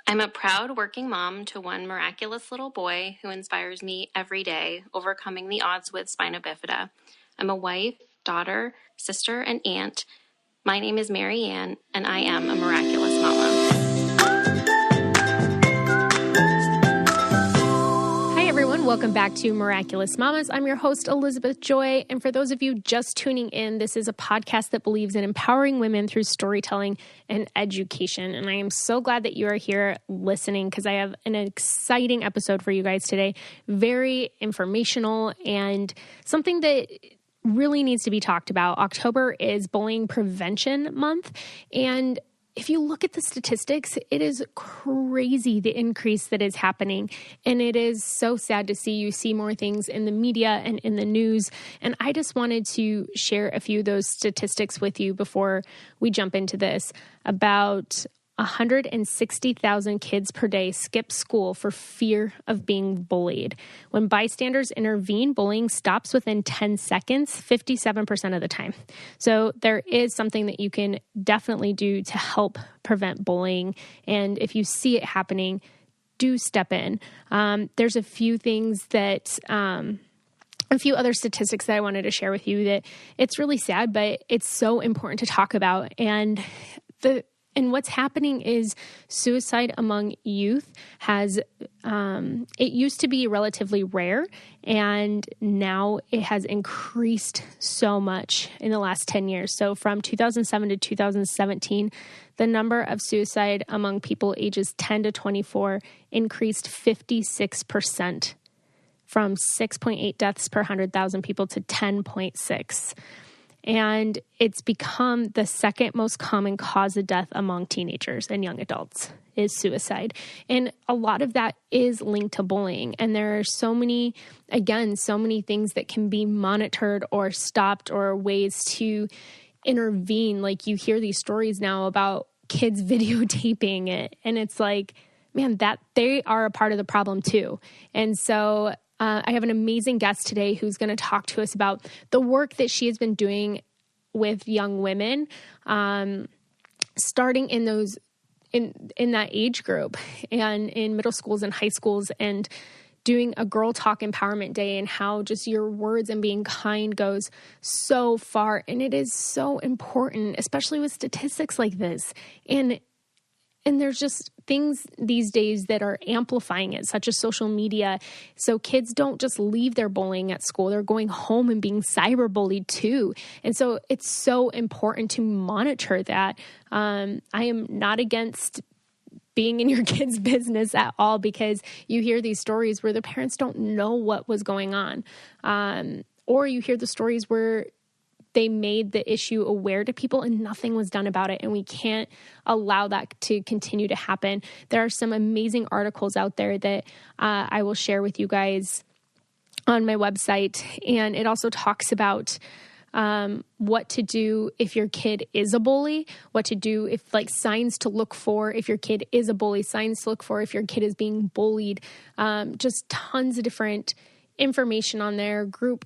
I'm a proud working mom to one miraculous little boy who inspires me every day, overcoming the odds with spina bifida. I'm a wife, daughter, sister, and aunt. My name is Mary Ann, and I am a miraculous mama. Welcome back to Miraculous Mamas. I'm your host, Elizabeth Joy. And for those of you just tuning in, this is a podcast that believes in empowering women through storytelling and education. And I am so glad that you are here listening because I have an exciting episode for you guys today. Very informational and something that really needs to be talked about. October is Bullying Prevention Month. And if you look at the statistics, it is crazy the increase that is happening. And it is so sad to see. You see more things in the media and in the news. And I just wanted to share a few of those statistics with you before we jump into this. About 160,000 kids per day skip school for fear of being bullied. When bystanders intervene, bullying stops within 10 seconds, 57% of the time. So there is something that you can definitely do to help prevent bullying. And if you see it happening, do step in. There's a few things that... a few other statistics that I wanted to share with you that it's really sad, but it's so important to talk about. And what's happening is suicide among youth has, it used to be relatively rare, and now it has increased so much in the last 10 years. So from 2007 to 2017, the number of suicide among people ages 10 to 24 increased 56%, from 6.8 deaths per 100,000 people to 10.6. And it's become the second most common cause of death among teenagers and young adults is suicide. And a lot of that is linked to bullying. And there are so many things that can be monitored or stopped or ways to intervene. Like you hear these stories now about kids videotaping it. And it's like, man, that they are a part of the problem too. And so I have an amazing guest today who's going to talk to us about the work that she has been doing with young women, starting in those in that age group and in middle schools and high schools, and doing a Girl Talk Empowerment Day, and how just your words and being kind goes so far. And it is so important, especially with statistics like this. And there's just things these days that are amplifying it, such as social media. So kids don't just leave their bullying at school. They're going home and being cyberbullied too. And so it's so important to monitor that. I am not against being in your kid's business at all, because you hear these stories where the parents don't know what was going on. Or you hear the stories where they made the issue aware to people and nothing was done about it. And we can't allow that to continue to happen. There are some amazing articles out there that I will share with you guys on my website. And it also talks about what to do if your kid is a bully, what to do if, like, signs to look for if your kid is a bully, signs to look for if your kid is being bullied, just tons of different information on there, group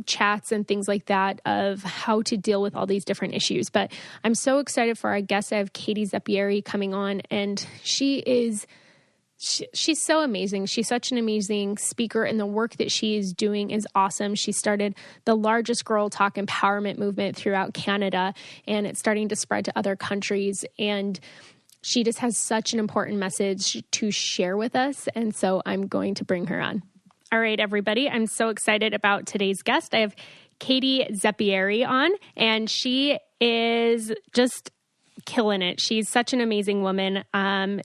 chats and things like that of how to deal with all these different issues. But I'm so excited for our guest. I have Katie Zeppieri coming on, and she's so amazing. She's such an amazing speaker, and the work that she is doing is awesome. She started the largest Girl Talk empowerment movement throughout Canada, and it's starting to spread to other countries. And she just has such an important message to share with us. And so I'm going to bring her on. All right, everybody. I'm so excited about today's guest. I have Katie Zeppieri on, and she is just killing it. She's such an amazing woman.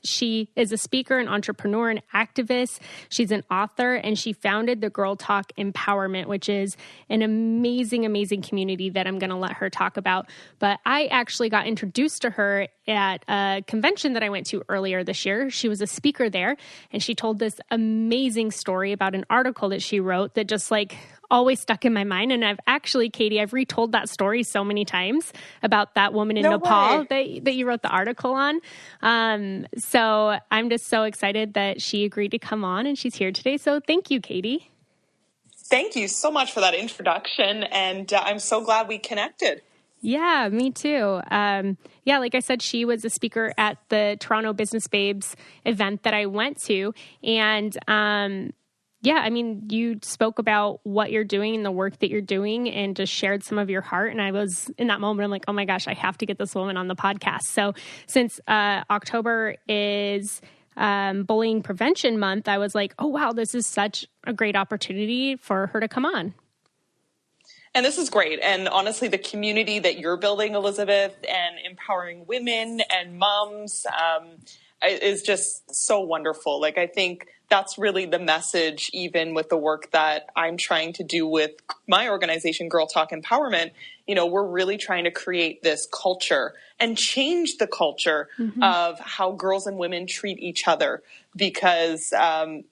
She is a speaker, an entrepreneur, an activist. She's an author, and she founded the Girl Talk Empowerment, which is an amazing, amazing community that I'm going to let her talk about. But I actually got introduced to her at a convention that I went to earlier this year. She was a speaker there, and she told this amazing story about an article that she wrote that just always stuck in my mind. And Katie, I've retold that story so many times about that woman in Nepal that you wrote the article on. So I'm just so excited that she agreed to come on, and she's here today. So thank you, Katie. Thank you so much for that introduction. And I'm so glad we connected. Yeah, me too. Yeah, like I said, she was a speaker at the Toronto Business Babes event that I went to. And yeah, I mean, you spoke about what you're doing and the work that you're doing and just shared some of your heart. And I was in that moment, I'm like, oh my gosh, I have to get this woman on the podcast. So since October is Bullying Prevention Month, I was like, oh, wow, this is such a great opportunity for her to come on. And this is great. And honestly, the community that you're building, Elizabeth, and empowering women and moms is just so wonderful. Like, I think that's really the message, even with the work that I'm trying to do with my organization, Girl Talk Empowerment. You know, we're really trying to create this culture and change the culture of how girls and women treat each other. Because,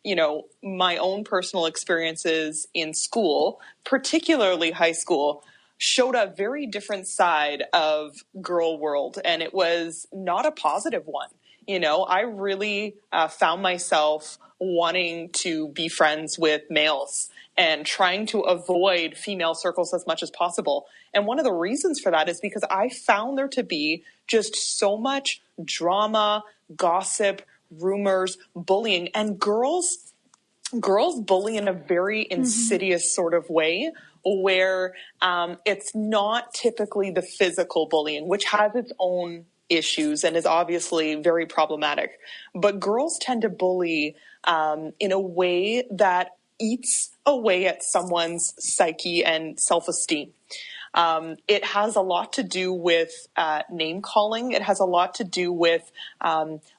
you know, my own personal experiences in school, particularly high school, showed a very different side of girl world. And it was not a positive one. You know, I really found myself wanting to be friends with males and trying to avoid female circles as much as possible. And one of the reasons for that is because I found there to be just so much drama, gossip, rumors, bullying, and girls bully in a very insidious sort of way where it's not typically the physical bullying, which has its own issues and is obviously very problematic. But girls tend to bully in a way that eats away at someone's psyche and self-esteem. It has a lot to do with name calling. It has a lot to do with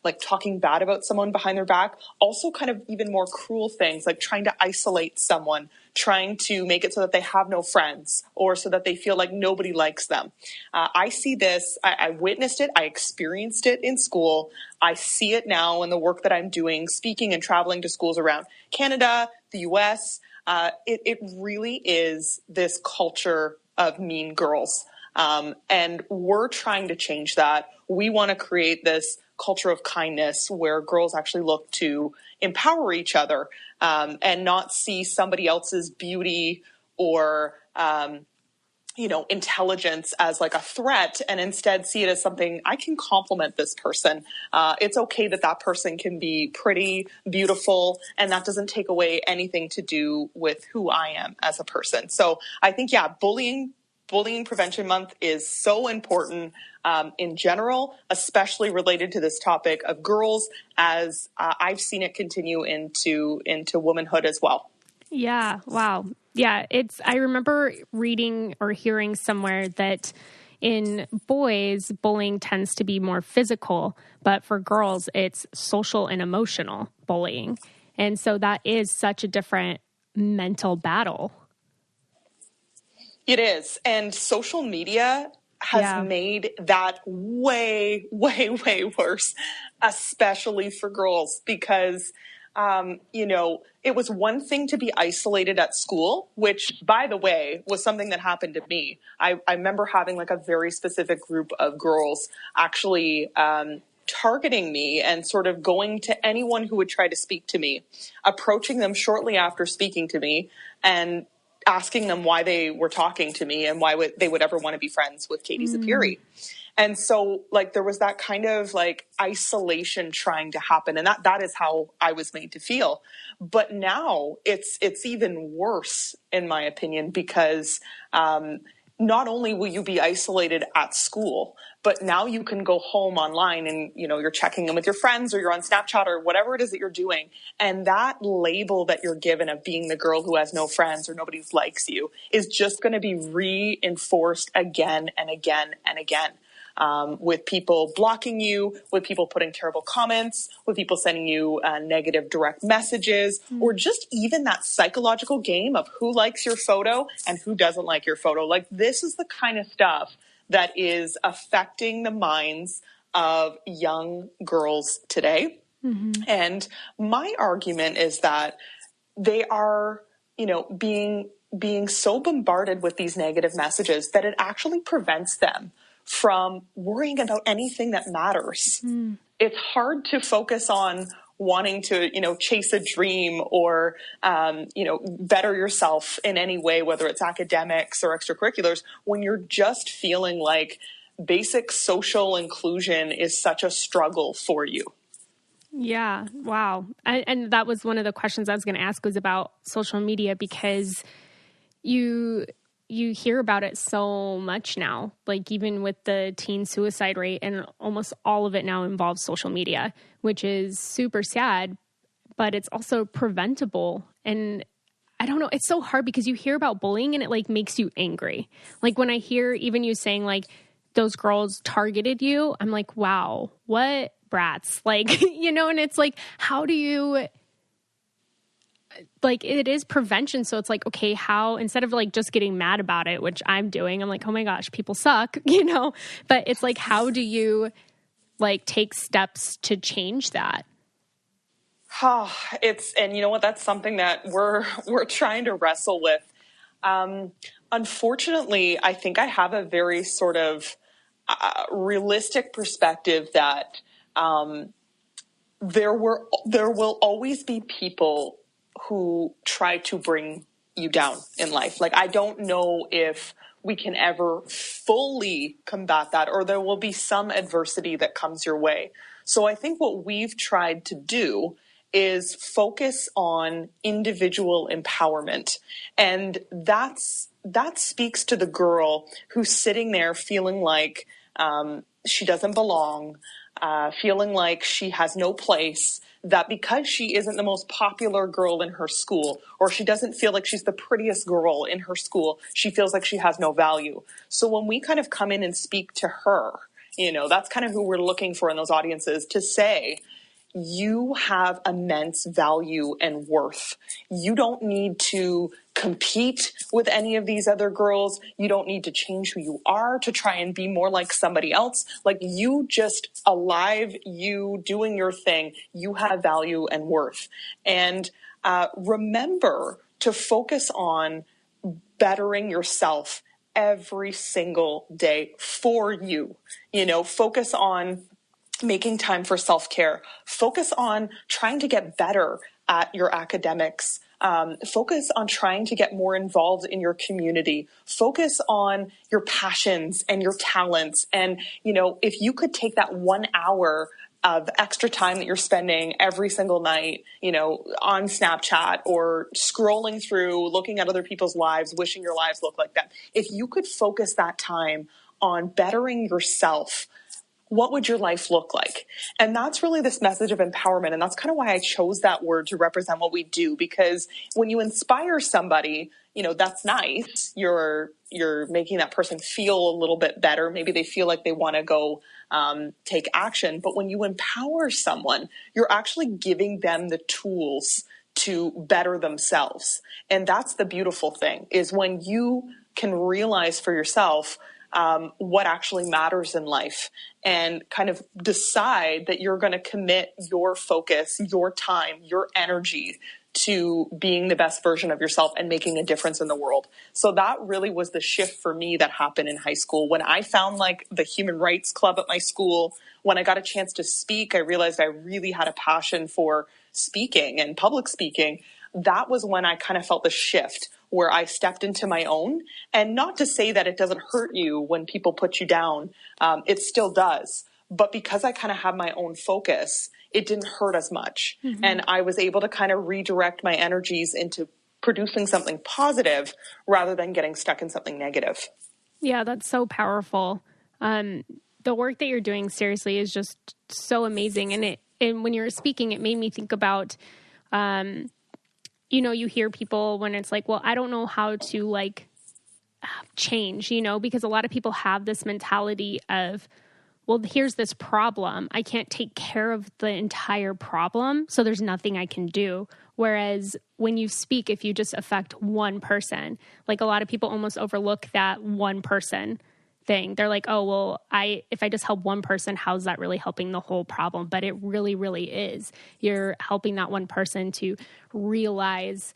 like talking bad about someone behind their back. Also kind of even more cruel things like trying to isolate someone, trying to make it so that they have no friends or so that they feel like nobody likes them. I see this. I witnessed it. I experienced it in school. I see it now in the work that I'm doing, speaking and traveling to schools around Canada, the US. It really is this culture of mean girls. And we're trying to change that. We want to create this culture of kindness where girls actually look to empower each other and not see somebody else's beauty or, you know, intelligence as like a threat and instead see it as something I can compliment this person. It's okay that that person can be pretty, beautiful, and that doesn't take away anything to do with who I am as a person. So I think, yeah, Bullying Prevention Month is so important in general, especially related to this topic of girls, as I've seen it continue into womanhood as well. Yeah. Wow. Yeah. I remember reading or hearing somewhere that in boys, bullying tends to be more physical, but for girls, it's social and emotional bullying. And so that is such a different mental battle. It is. And social media has made that way, way, way worse, especially for girls, because you know, it was one thing to be isolated at school, which, by the way, was something that happened to me. I remember having like a very specific group of girls actually targeting me and sort of going to anyone who would try to speak to me, approaching them shortly after speaking to me and asking them why they were talking to me and why they would ever want to be friends with Katie Zeppieri. And so like there was that kind of like isolation trying to happen. And that is how I was made to feel. But now it's even worse, in my opinion, because not only will you be isolated at school, but now you can go home online and, you know, you're checking in with your friends or you're on Snapchat or whatever it is that you're doing. And that label that you're given of being the girl who has no friends or nobody likes you is just going to be reinforced again and again and again. With people blocking you, with people putting terrible comments, with people sending you negative direct messages, or just even that psychological game of who likes your photo and who doesn't like your photo. Like this is the kind of stuff that is affecting the minds of young girls today. And my argument is that they are, you know, being so bombarded with these negative messages that it actually prevents them from worrying about anything that matters. It's hard to focus on wanting to, chase a dream or, better yourself in any way, whether it's academics or extracurriculars, when you're just feeling like basic social inclusion is such a struggle for you. Yeah. Wow. And that was one of the questions I was going to ask, was about social media, because you hear about it so much now, like even with the teen suicide rate, and almost all of it now involves social media, which is super sad, but it's also preventable. And I don't know, it's so hard because you hear about bullying and it like makes you angry. Like when I hear even you saying like those girls targeted you, I'm like, wow, what brats, like, and it's like, how do you, like, it is prevention. So it's like, okay, how, instead of like just getting mad about it, which I'm doing, I'm like, oh my gosh, people suck, but it's like, how do you like take steps to change that? And you know what, that's something that we're trying to wrestle with. Unfortunately, I think I have a very sort of realistic perspective that there will always be people who try to bring you down in life. Like, I don't know if we can ever fully combat that, or there will be some adversity that comes your way. So I think what we've tried to do is focus on individual empowerment. And that speaks to the girl who's sitting there feeling like she doesn't belong, feeling like she has no place, that because she isn't the most popular girl in her school, or she doesn't feel like she's the prettiest girl in her school, she feels like she has no value. So when we kind of come in and speak to her, that's kind of who we're looking for in those audiences, to say, you have immense value and worth. You don't need to compete with any of these other girls. You don't need to change who you are to try and be more like somebody else. Like, you just alive, you doing your thing, you have value and worth. And remember to focus on bettering yourself every single day for you. Focus on making time for self-care. Focus on trying to get better at your academics. Focus on trying to get more involved in your community. Focus on your passions and your talents. And, if you could take that 1 hour of extra time that you're spending every single night, on Snapchat or scrolling through, looking at other people's lives, wishing your lives looked like that. If you could focus that time on bettering yourself, what would your life look like? And that's really this message of empowerment. And that's kind of why I chose that word to represent what we do, because when you inspire somebody, that's nice. You're making that person feel a little bit better. Maybe they feel like they want to go take action. But when you empower someone, you're actually giving them the tools to better themselves. And that's the beautiful thing, is when you can realize for yourself what actually matters in life, and kind of decide that you're going to commit your focus, your time, your energy to being the best version of yourself and making a difference in the world. So that really was the shift for me that happened in high school. When I found like the human rights club at my school, when I got a chance to speak, I realized I really had a passion for speaking and public speaking. That was when I kind of felt the shift, where I stepped into my own. And not to say that it doesn't hurt you when people put you down. It still does. But because I kind of have my own focus, it didn't hurt as much. Mm-hmm. And I was able to kind of redirect my energies into producing something positive rather than getting stuck in something negative. Yeah, that's so powerful. The work that you're doing, seriously, is just so amazing. And when you were speaking, it made me think about, you hear people when it's like, well, I don't know how to like change, because a lot of people have this mentality of, well, here's this problem. I can't take care of the entire problem, so there's nothing I can do. Whereas when you speak, if you just affect one person, like a lot of people almost overlook that one person thing. They're like, oh, well, if I just help one person, how's that really helping the whole problem? But it really, really is. You're helping that one person to realize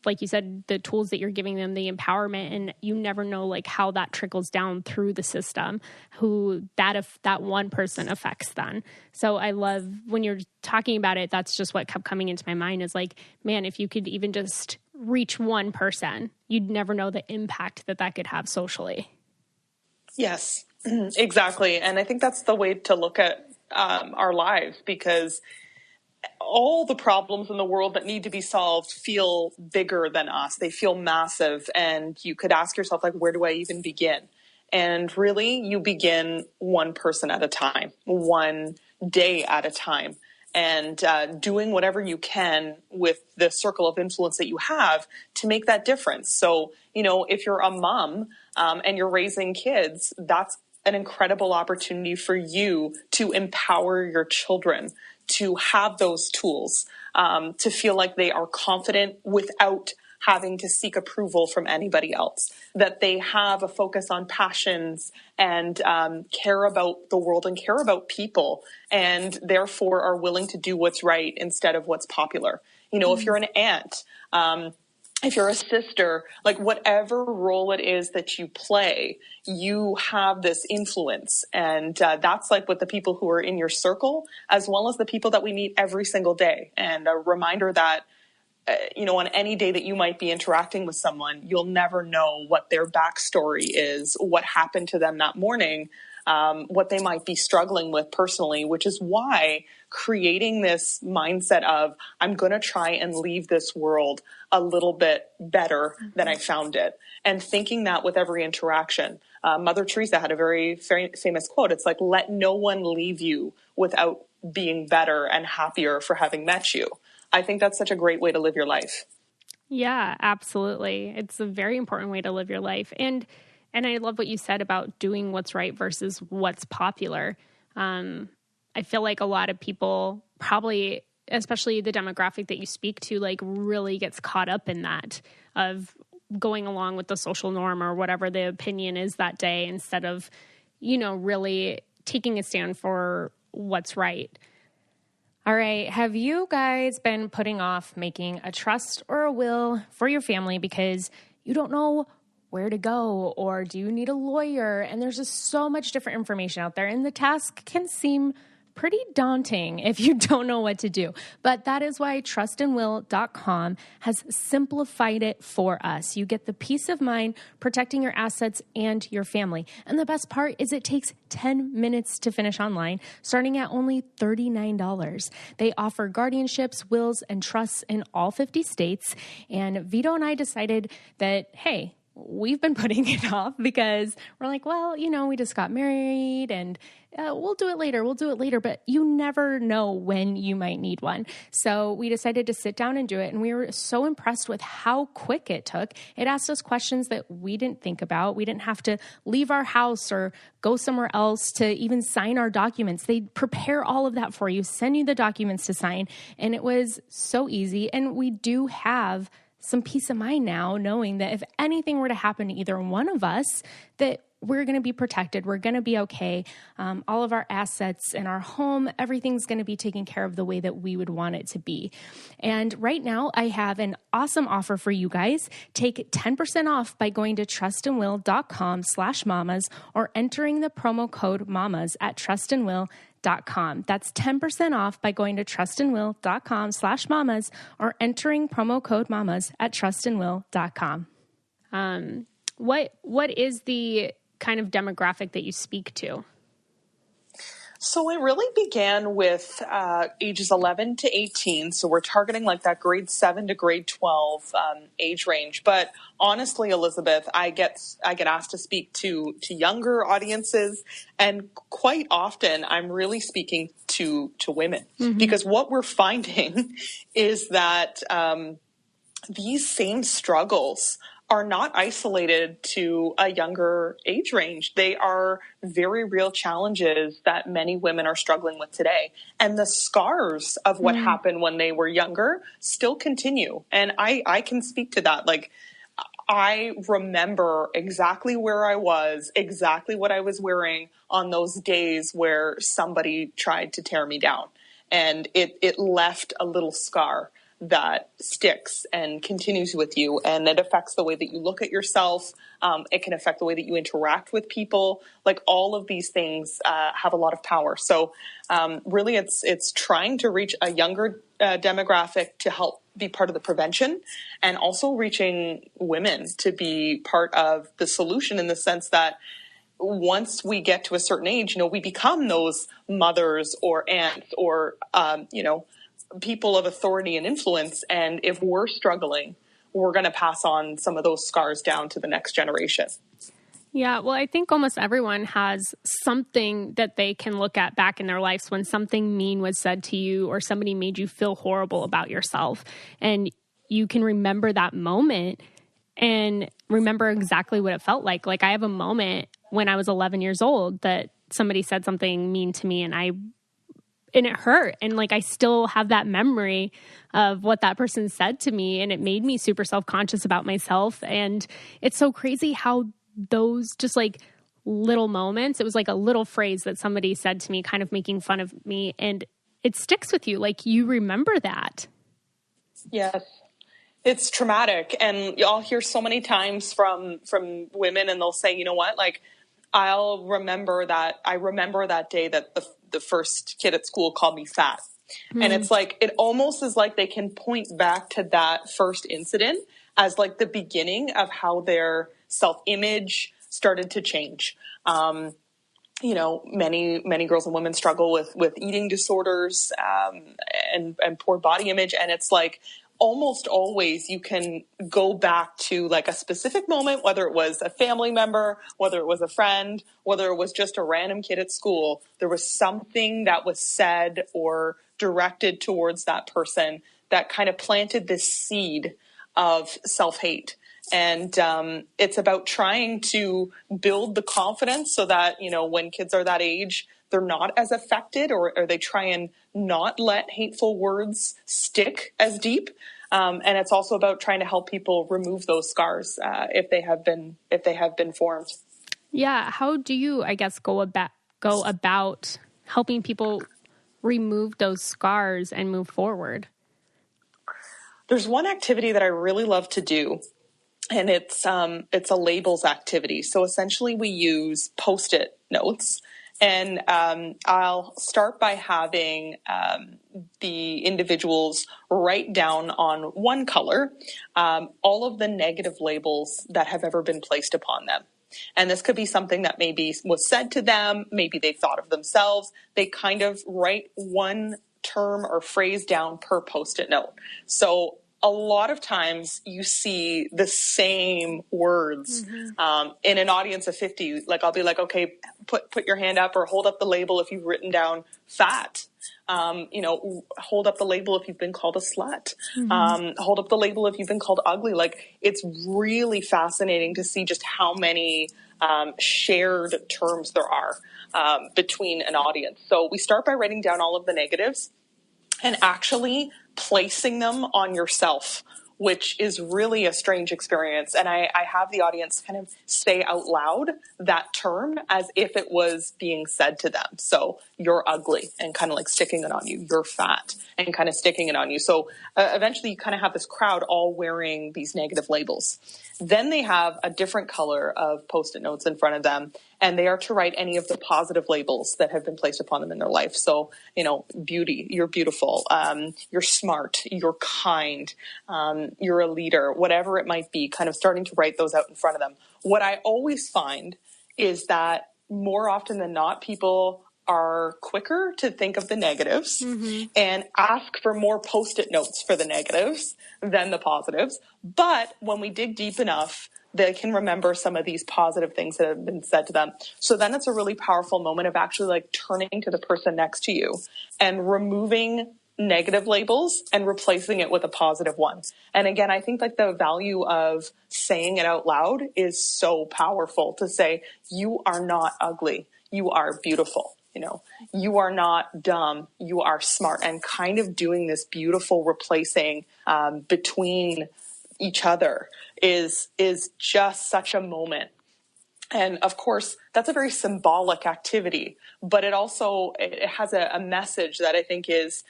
like you said, the tools that you're giving them, the empowerment, and you never know like how that trickles down through the system, who that one person affects then. So I love when you're talking about it, that's just what kept coming into my mind is like, man, if you could even just reach one person, you'd never know the impact that could have socially. Yes, exactly. And I think that's the way to look at our lives, because all the problems in the world that need to be solved feel bigger than us. They feel massive. And you could ask yourself, like, where do I even begin? And really, you begin one person at a time, one day at a time, and doing whatever you can with the circle of influence that you have to make that difference. So, if you're a mom and you're raising kids, that's an incredible opportunity for you to empower your children, to have those tools, to feel like they are confident without having to seek approval from anybody else, that they have a focus on passions and care about the world and care about people, and therefore are willing to do what's right instead of what's popular. If you're an aunt, if you're a sister, like whatever role it is that you play, you have this influence. And that's like with the people who are in your circle, as well as the people that we meet every single day. And a reminder that, on any day that you might be interacting with someone, you'll never know what their backstory is, what happened to them that morning, what they might be struggling with personally, which is why creating this mindset of, I'm going to try and leave this world a little bit better than I found it. And thinking that with every interaction. Mother Teresa had a very famous quote. It's like, let no one leave you without being better and happier for having met you. I think that's such a great way to live your life. Yeah, absolutely. It's a very important way to live your life. And I love what you said about doing what's right versus what's popular. I feel like a lot of people probably, especially the demographic that you speak to, like really gets caught up in that of going along with the social norm or whatever the opinion is that day instead of, really taking a stand for what's right. All right. Have you guys been putting off making a trust or a will for your family because you don't know where to go, or do you need a lawyer? And there's just so much different information out there, and the task can seem pretty daunting if you don't know what to do. But that is why trustandwill.com has simplified it for us. You get the peace of mind protecting your assets and your family. And the best part is it takes 10 minutes to finish online, starting at only $39. They offer guardianships, wills, and trusts in all 50 states. And Vito and I decided that, hey, we've been putting it off because we're like, well, we just got married and we'll do it later. But you never know when you might need one. So we decided to sit down and do it. And we were so impressed with how quick it took. It asked us questions that we didn't think about. We didn't have to leave our house or go somewhere else to even sign our documents. They prepare all of that for you, send you the documents to sign. And it was so easy. And we do have some peace of mind now, knowing that if anything were to happen to either one of us, that we're going to be protected. We're going to be okay. All of our assets and our home, everything's going to be taken care of the way that we would want it to be. And right now I have an awesome offer for you guys. Take 10% off by going to trustandwill.com/mamas or entering the promo code mamas at trustandwill.com. That's 10% off by going to trustandwill.com/mamas or entering promo code mamas at trustandwill.com. What is the kind of demographic that you speak to? So it really began with ages 11 to 18. So we're targeting like that grade 7 to grade 12 age range. But honestly, Elizabeth, I get asked to speak to younger audiences, and quite often I'm really speaking to women, because what we're finding is that these same struggles are not isolated to a younger age range. They are very real challenges that many women are struggling with today. And the scars of what happened when they were younger still continue. And I can speak to that. Like, I remember exactly where I was, exactly what I was wearing on those days where somebody tried to tear me down. And it left a little scar. that sticks and continues with you, and it affects the way that you look at yourself. It can affect the way that you interact with people. Like, all of these things have a lot of power. So really it's trying to reach a younger demographic to help be part of the prevention, and also reaching women to be part of the solution, in the sense that once we get to a certain age, we become those mothers or aunts or, people of authority and influence. And if we're struggling, we're going to pass on some of those scars down to the next generation. Yeah, well, I think almost everyone has something that they can look at back in their lives when something mean was said to you or somebody made you feel horrible about yourself. And you can remember that moment and remember exactly what it felt like. Like, I have a moment when I was 11 years old that somebody said something mean to me, and it hurt. And like, I still have that memory of what that person said to me, and it made me super self-conscious about myself. And it's so crazy how those just like little moments, it was like a little phrase that somebody said to me, kind of making fun of me, and it sticks with you. Like, you remember that. Yes. It's traumatic. And I'll hear so many times from women, and they'll say, you know what, like, I remember that day that the first kid at school called me fat. And it's like, it almost is like they can point back to that first incident as like the beginning of how their self-image started to change. Many girls and women struggle with eating disorders, and poor body image. And it's like, almost always you can go back to like a specific moment, whether it was a family member, whether it was a friend, whether it was just a random kid at school. There was something that was said or directed towards that person that kind of planted this seed of self-hate. And it's about trying to build the confidence so that, when kids are that age, they're not as affected, or they try and not let hateful words stick as deep. And it's also about trying to help people remove those scars if they have been formed. Yeah. How do you, I guess, go about helping people remove those scars and move forward? There's one activity that I really love to do, and it's a labels activity. So essentially we use Post-it notes, and I'll start by having the individuals write down on one color all of the negative labels that have ever been placed upon them. And this could be something that maybe was said to them, maybe they thought of themselves. They kind of write one term or phrase down per Post-it note. So a lot of times you see the same words in an audience of 50. Like, I'll be like, okay, put your hand up, or hold up the label if you've written down fat. Hold up the label if you've been called a slut. Hold up the label if you've been called ugly. Like, it's really fascinating to see just how many shared terms there are between an audience. So we start by writing down all of the negatives and actually placing them on yourself, which is really a strange experience. And I have the audience kind of say out loud that term as if it was being said to them. So, you're ugly, and kind of like sticking it on you. You're fat, and kind of sticking it on you. So eventually you kind of have this crowd all wearing these negative labels. Then they have a different color of Post-it notes in front of them, and they are to write any of the positive labels that have been placed upon them in their life. So, beauty, you're beautiful, you're smart, you're kind, you're a leader, whatever it might be, kind of starting to write those out in front of them. What I always find is that more often than not, people are quicker to think of the negatives and ask for more Post-it notes for the negatives than the positives. But when we dig deep enough, they can remember some of these positive things that have been said to them. So then it's a really powerful moment of actually like turning to the person next to you and removing negative labels and replacing it with a positive one. And again, I think like the value of saying it out loud is so powerful, to say, you are not ugly, you are beautiful. You are not dumb, you are smart, and kind of doing this beautiful replacing between each other is just such a moment. And of course, that's a very symbolic activity, but it has a message that I think is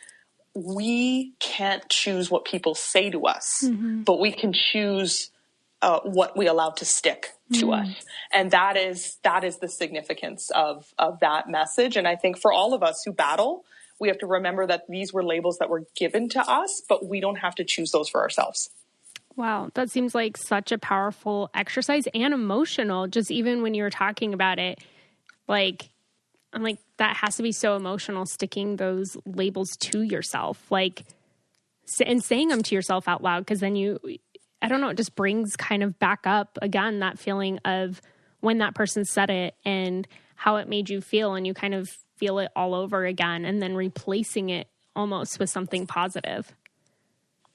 we can't choose what people say to us, but we can choose what we allow to stick to us. And that is the significance of that message. And I think for all of us who battle, we have to remember that these were labels that were given to us, but we don't have to choose those for ourselves. Wow, that seems like such a powerful exercise and emotional. Just even when you were talking about it, like, I'm like, that has to be so emotional, sticking those labels to yourself, like, and saying them to yourself out loud. Cause then I don't know, it just brings kind of back up again, that feeling of when that person said it and how it made you feel, and you kind of feel it all over again, and then replacing it almost with something positive.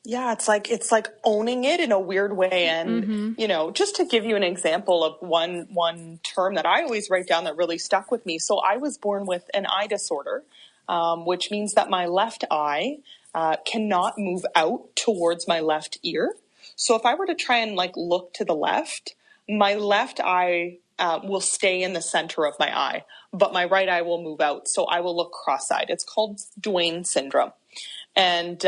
Yeah, it's like owning it in a weird way. And, just to give you an example of one term that I always write down that really stuck with me. So I was born with an eye disorder, which means that my left eye cannot move out towards my left ear. So if I were to try and look to the left, my left eye will stay in the center of my eye, but my right eye will move out. So I will look cross-eyed. It's called Duane syndrome. And,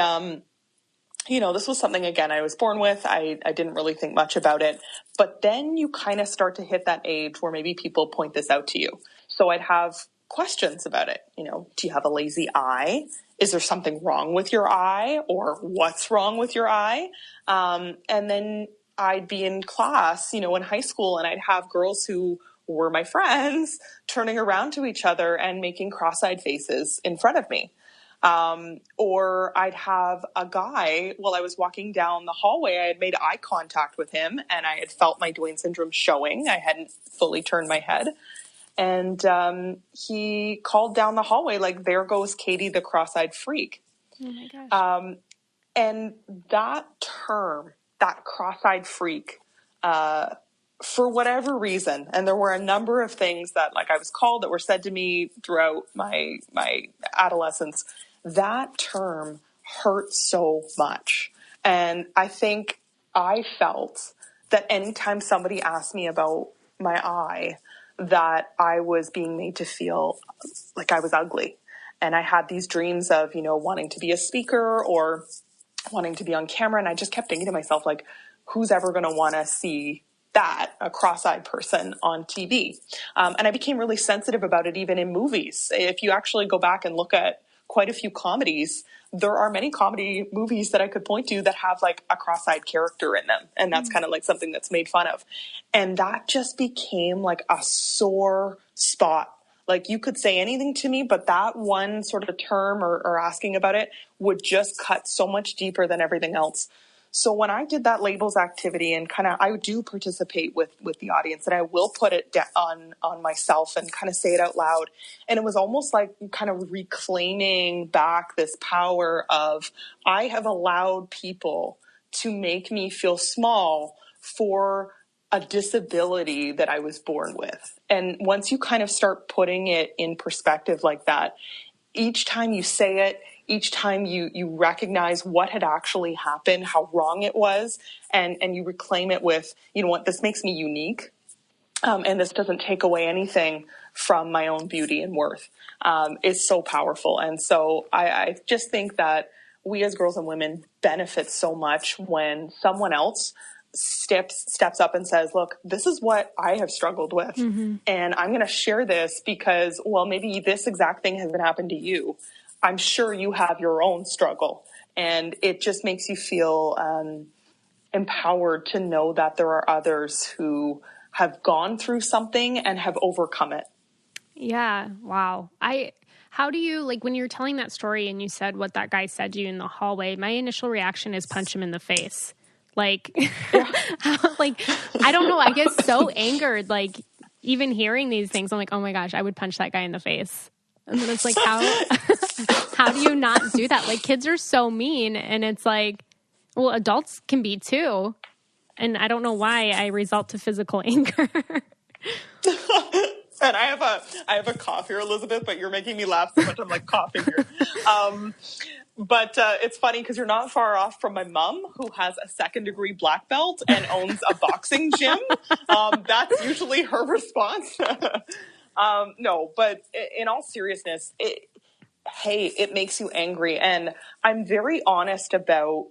this was something, again, I was born with. I didn't really think much about it. But then you kind of start to hit that age where maybe people point this out to you. So I'd have questions about it. Do you have a lazy eye? Is there something wrong with your eye? Or what's wrong with your eye? And then I'd be in class, in high school, and I'd have girls who were my friends turning around to each other and making cross-eyed faces in front of me. Or I'd have a guy, while I was walking down the hallway, I had made eye contact with him and I had felt my Duane syndrome showing. I hadn't fully turned my head. And he called down the hallway like, "There goes Katie, the cross-eyed freak." Oh my gosh. And that term, that cross-eyed freak, for whatever reason, and there were a number of things that I was called that were said to me throughout my adolescence, that term hurt so much. And I think I felt that anytime somebody asked me about my eye, that I was being made to feel like I was ugly. And I had these dreams of, wanting to be a speaker or wanting to be on camera. And I just kept thinking to myself, who's ever going to want to see that, a cross-eyed person on TV? And I became really sensitive about it, even in movies. If you actually go back and look at quite a few comedies, there are many comedy movies that I could point to that have a cross-eyed character in them. And that's kind of something that's made fun of. And that just became a sore spot. You could say anything to me, but that one sort of term or asking about it would just cut so much deeper than everything else. So when I did that labels activity, and I do participate with the audience, and I will put it on myself and kind of say it out loud. And it was almost like kind of reclaiming back this power of, I have allowed people to make me feel small for a disability that I was born with. And once you kind of start putting it in perspective like that, each time you say it, each time you recognize what had actually happened, how wrong it was, and you reclaim it with, what, this makes me unique. And this doesn't take away anything from my own beauty and worth, is so powerful. And so I just think that we as girls and women benefit so much when someone else steps up and says, "Look, this is what I have struggled with. And I'm going to share this because, well, maybe this exact thing hasn't happened to you. I'm sure you have your own struggle." And it just makes you feel empowered to know that there are others who have gone through something and have overcome it. Yeah. Wow. How do you, when you're telling that story and you said what that guy said to you in the hallway, my initial reaction is punch him in the face. I don't know. I get so angered, even hearing these things. I'm like, oh my gosh, I would punch that guy in the face. And then it's how do you not do that? Kids are so mean, and it's well, adults can be too. And I don't know why I result to physical anger. And I have a cough here, Elizabeth, but you're making me laugh so much. I'm coughing here. But it's funny because you're not far off from my mom, who has a 2nd-degree black belt and owns a boxing gym. That's usually her response. No, but in all seriousness, hey, it makes you angry. And I'm very honest about,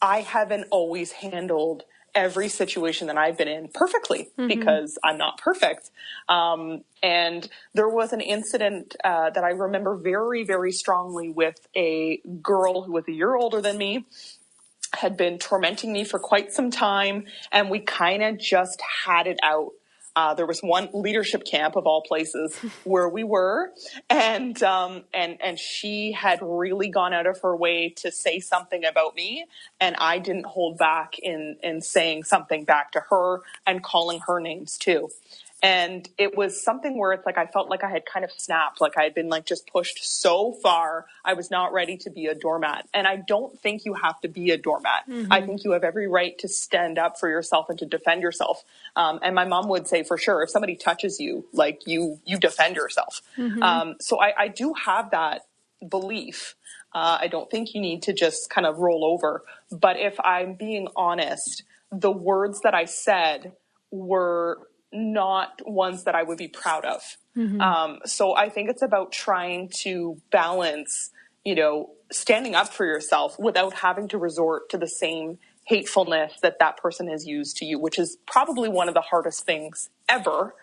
I haven't always handled every situation that I've been in perfectly because I'm not perfect. And there was an incident that I remember very, very strongly with a girl who was a year older than me, had been tormenting me for quite some time, and we kind of just had it out. There was one leadership camp of all places where we were, and she had really gone out of her way to say something about me, and I didn't hold back in saying something back to her and calling her names too. And it was something where it's like I felt like I had kind of snapped, like I had been like just pushed so far. I was not ready to be a doormat. And I don't think you have to be a doormat. I think you have every right to stand up for yourself and to defend yourself. And my mom would say for sure, if somebody touches you, like you defend yourself. So I do have that belief. I don't think you need to just kind of roll over. But if I'm being honest, the words that I said were not ones that I would be proud of. So I think it's about trying to balance, standing up for yourself without having to resort to the same hatefulness that that person has used to you, which is probably one of the hardest things ever.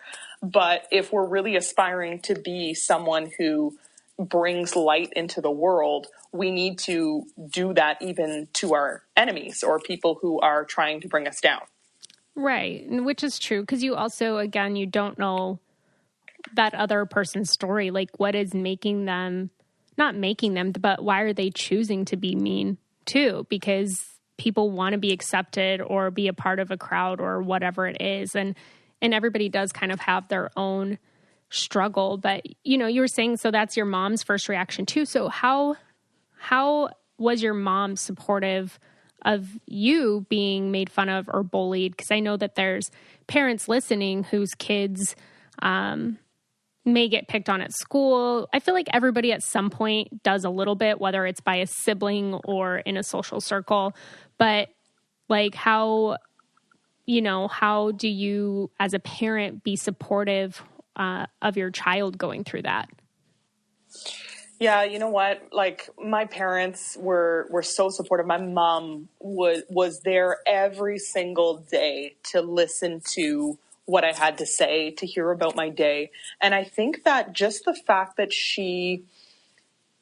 But if we're really aspiring to be someone who brings light into the world, we need to do that even to our enemies or people who are trying to bring us down. Right. Which is true. Because you also, again, you don't know that other person's story. Like what is making them, not making them, but why are they choosing to be mean too? Because people want to be accepted or be a part of a crowd or whatever it is. And everybody does kind of have their own struggle. But, you were saying, so that's your mom's first reaction too. So how was your mom supportive of you being made fun of or bullied? Because I know that there's parents listening whose kids may get picked on at school. I feel like everybody at some point does a little bit, whether it's by a sibling or in a social circle. But like how do you as a parent be supportive of your child going through that? Yeah, you know what? Like my parents were so supportive. My mom was there every single day to listen to what I had to say, to hear about my day. And I think that just the fact that she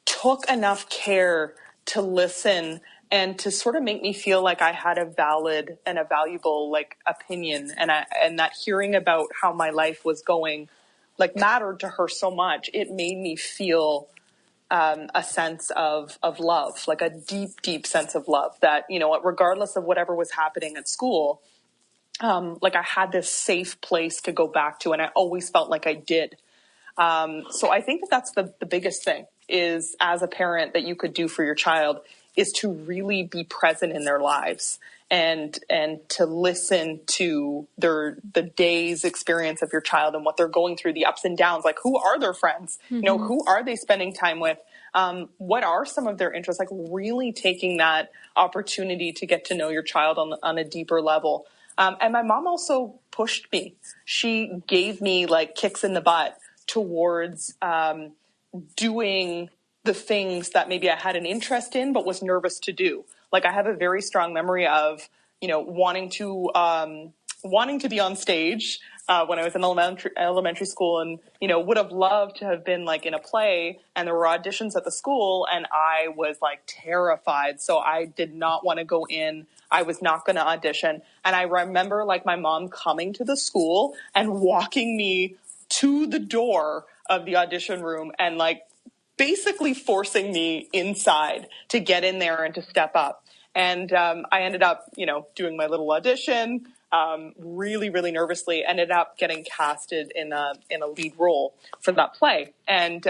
took enough care to listen and to sort of make me feel like I had a valid and a valuable like opinion, and that hearing about how my life was going like mattered to her so much, it made me feel a sense of love, like a deep, deep sense of love that, regardless of whatever was happening at school, like I had this safe place to go back to, and I always felt like I did. So I think that that's the biggest thing is as a parent that you could do for your child is to really be present in their lives and to listen to the day's experience of your child and what they're going through, the ups and downs, like who are their friends, who are they spending time with? What are some of their interests? Like really taking that opportunity to get to know your child on a deeper level. And my mom also pushed me. She gave me like kicks in the butt towards doing the things that maybe I had an interest in, but was nervous to do. Like I have a very strong memory of, wanting to be on stage when I was in elementary school, and, would have loved to have been like in a play, and there were auditions at the school, and I was like terrified. So I did not want to go in. I was not going to audition. And I remember like my mom coming to the school and walking me to the door of the audition room and like basically forcing me inside to get in there and to step up. And I ended up, doing my little audition, really, really nervously, ended up getting casted in a lead role for that play. And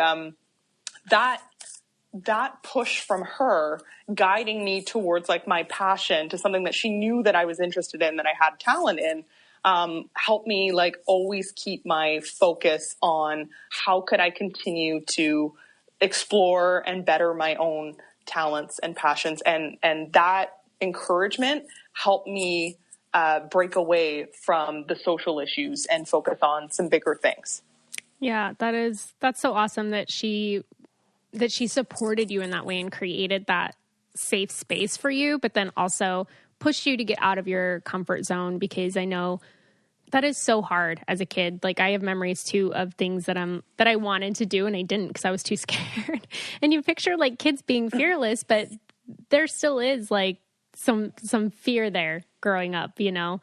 that push from her guiding me towards like my passion to something that she knew that I was interested in, that I had talent in, helped me like always keep my focus on how could I continue to explore and better my own talents and passions. And that encouragement helped me break away from the social issues and focus on some bigger things. Yeah, that's so awesome that she that she supported you in that way and created that safe space for you, but then also pushed you to get out of your comfort zone, because I know that is so hard as a kid. Like, I have memories too of things that I wanted to do and I didn't because I was too scared. And you picture like kids being fearless, but there still is like some fear there growing up, you know?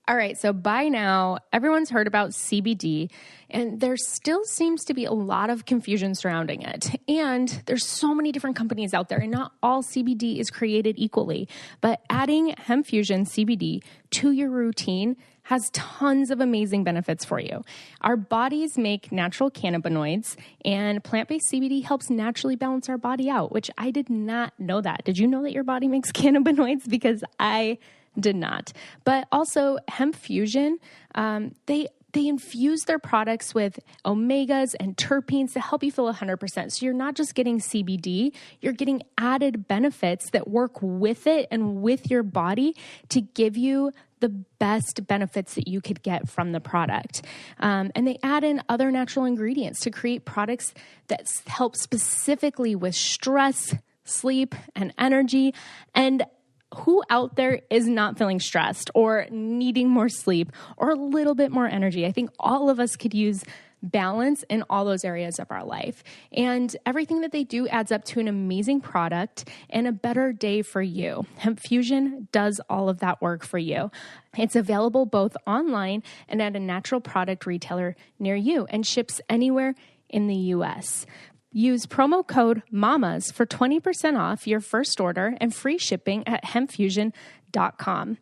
All right, so by now, everyone's heard about CBD, and there still seems to be a lot of confusion surrounding it. And there's so many different companies out there, and not all CBD is created equally. But adding Hemp Fusion CBD to your routine has tons of amazing benefits for you. Our bodies make natural cannabinoids, and plant-based CBD helps naturally balance our body out, which I did not know that. Did you know that your body makes cannabinoids? Because I did not. But also Hemp Fusion, they infuse their products with omegas and terpenes to help you feel 100%. So you're not just getting CBD, you're getting added benefits that work with it and with your body to give you the best benefits that you could get from the product. And they add in other natural ingredients to create products that help specifically with stress, sleep, and energy. And who out there is not feeling stressed or needing more sleep or a little bit more energy? I think all of us could use balance in all those areas of our life. And everything that they do adds up to an amazing product and a better day for you. Hemp Fusion does all of that work for you. It's available both online and at a natural product retailer near you and ships anywhere in the US. Use promo code MAMAS for 20% off your first order and free shipping at hempfusion.com.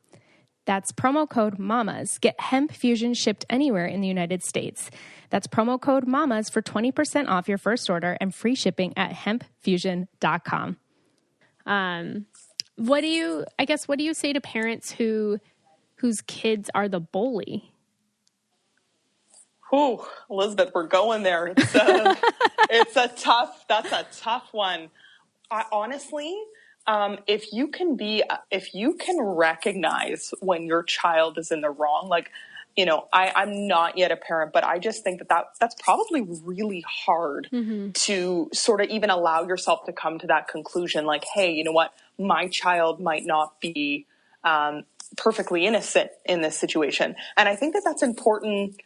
That's promo code MAMAS. Get Hemp Fusion shipped anywhere in the United States. That's promo code MAMAS for 20% off your first order and free shipping at hempfusion.com. What do you say to parents whose kids are the bully? Whew, Elizabeth, we're going there. That's a tough one. Honestly, if you can recognize when your child is in the wrong, like, you know, I'm not yet a parent, but I just think that's probably really hard to sort of even allow yourself to come to that conclusion. Like, hey, you know what? My child might not be perfectly innocent in this situation. And I think that's important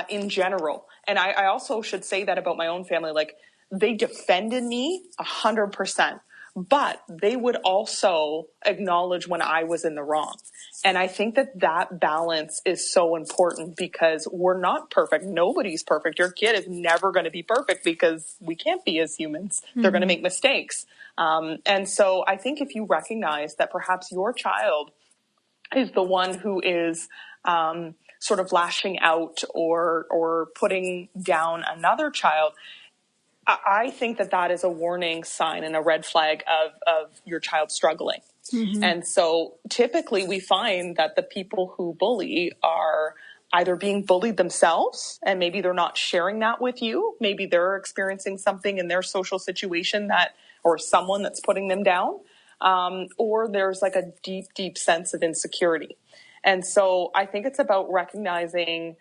in general. And I also should say that about my own family. Like, they defended me 100%, but they would also acknowledge when I was in the wrong. And I think that balance is so important because we're not perfect. Nobody's perfect. Your kid is never going to be perfect because we can't be as humans. They're going to make mistakes. And so I think if you recognize that perhaps your child is the one who is sort of lashing out or putting down another child, I think that is a warning sign and a red flag of your child struggling. And so typically we find that the people who bully are either being bullied themselves, and maybe they're not sharing that with you. Maybe they're experiencing something in their social situation or someone that's putting them down. Or there's like a deep, deep sense of insecurity. And so I think it's about recognizing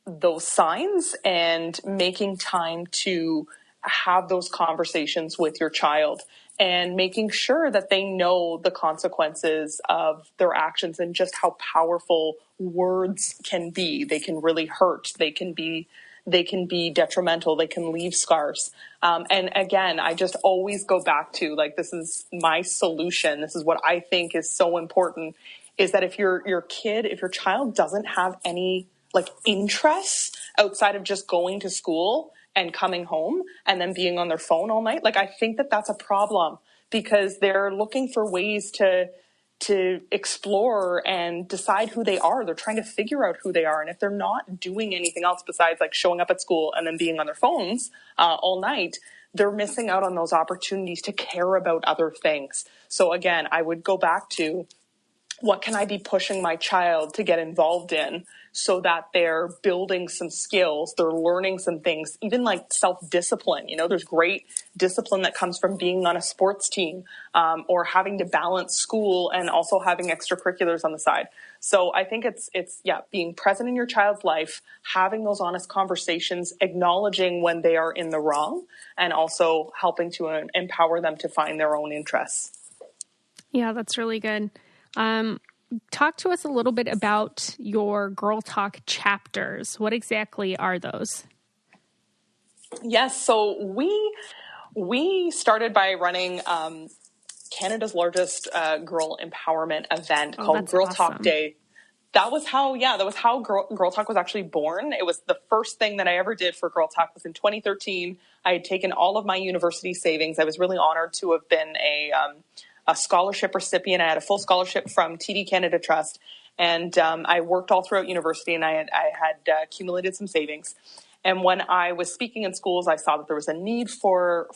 those signs and making time to have those conversations with your child and making sure that they know the consequences of their actions and just how powerful words can be. They can really hurt. They can be detrimental. They can leave scars. And again, I just always go back to, like, this is my solution. This is what I think is so important, is that if your child doesn't have any like interests outside of just going to school and coming home and then being on their phone all night, like, I think that's a problem because they're looking for ways to explore and decide who they are. They're trying to figure out who they are. And if they're not doing anything else besides like showing up at school and then being on their phones all night, they're missing out on those opportunities to care about other things. So again, I would go back to what can I be pushing my child to get involved in so that they're building some skills, they're learning some things, even like self-discipline. There's great discipline that comes from being on a sports team, or having to balance school and also having extracurriculars on the side. So I think it's being present in your child's life, having those honest conversations, acknowledging when they are in the wrong, and also helping to empower them to find their own interests. Yeah, that's really good. Talk to us a little bit about your Girl Talk chapters. What exactly are those? Yes, so we started by running Canada's largest girl empowerment event called Girl Talk Day. That was how Girl Talk was actually born. It was the first thing that I ever did for Girl Talk was in 2013. I had taken all of my university savings. I was really honored to have been a scholarship recipient. I had a full scholarship from TD Canada Trust, and I worked all throughout university, and I had accumulated some savings. And when I was speaking in schools, I saw that there was a need for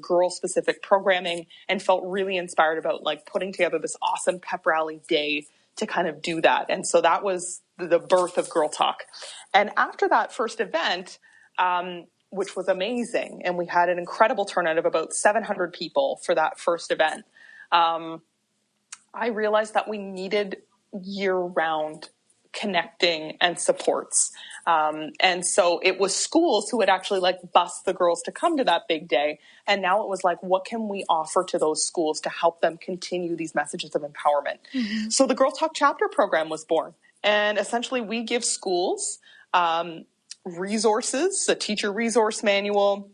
girl-specific programming, and felt really inspired about like putting together this awesome pep rally day to kind of do that. And so that was the birth of Girl Talk. And after that first event, which was amazing, and we had an incredible turnout of about 700 people for that first event, I realized that we needed year-round connecting and supports. And so it was schools who would actually like bus the girls to come to that big day. And now it was like, what can we offer to those schools to help them continue these messages of empowerment? Mm-hmm. So the Girl Talk chapter program was born. And essentially we give schools resources, a teacher resource manual.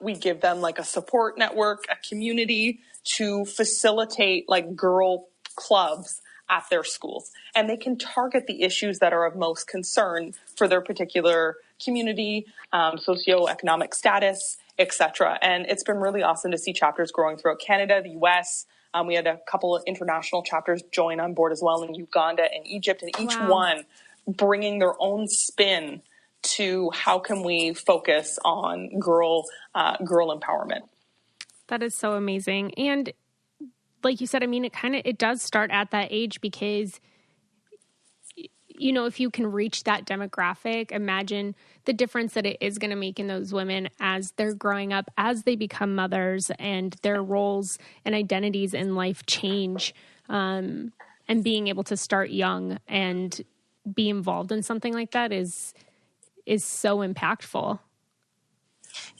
We give them like a support network, a community to facilitate like girl clubs at their schools. And they can target the issues that are of most concern for their particular community, socioeconomic status, etc. And it's been really awesome to see chapters growing throughout Canada, the US. We had a couple of international chapters join on board as well in Uganda and Egypt, and each one bringing their own spin to how can we focus on girl empowerment. That is so amazing. And like you said, I mean, it does start at that age because, if you can reach that demographic, imagine the difference that it is going to make in those women as they're growing up, as they become mothers and their roles and identities in life change, and being able to start young and be involved in something like that is so impactful.